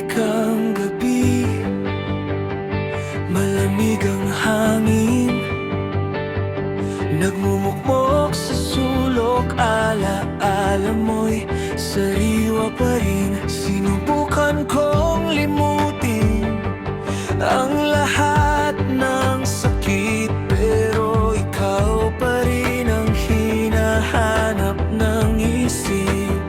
Tahimik ang gabi, malamig ang hangin, nagmumukmok sa sulok, alaala mo'y sariwa pa rin. Sinubukan kong limutin ang lahat ng sakit, pero ikaw pa rin ang hinahanap ng isip.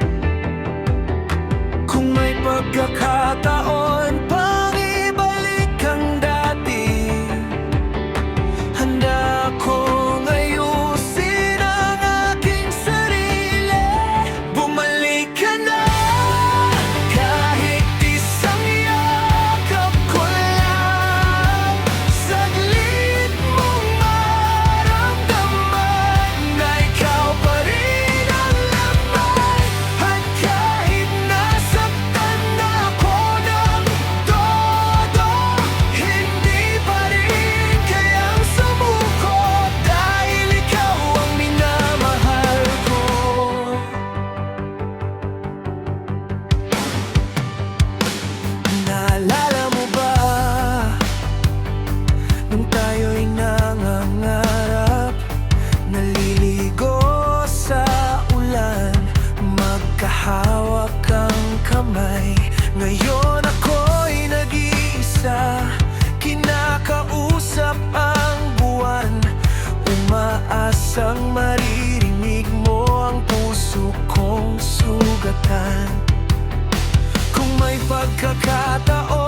Kung may pagkakataon pang ibalik ang dati, handa akong ayusin ang aking sarili. Bumalik ka na, kahit isang yakap ko lang. Saglit mong maramdaman na ikaw pa rin ang laman. At kahit nasaktan ako ng todo, hindi pa rin kayang sumuko, dahil ikaw ang minamahal ko. Naalala mo ba nung tayo'y nangangarap, naliligo sa ulan, magkahawak ang kamay? Ngayon ako'y nag-iisa, kinakausap ang buwan, umaasang maririnig mo ang puso kong sugatan. Kung may pagkakataon